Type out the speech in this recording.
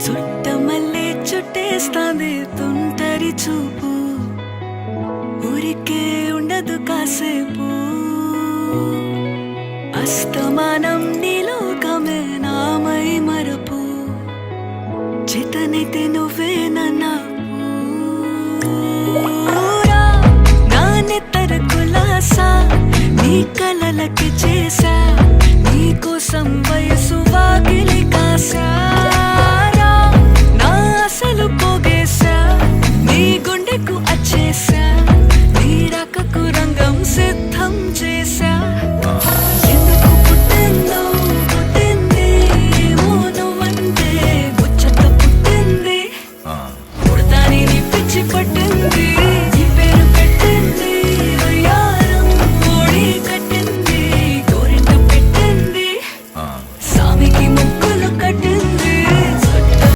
చుట్టమల్లే చుట్టేస్తాంది తుంటరి చూపు, ఊరికే ఉండదు కాసేపు. అస్తమానం నీలోకమే నామై మరపు, చేతనైతే నువ్వే నూరా నానెత్తర కులాసా నీ కలలకి చేసా, నీ కోసం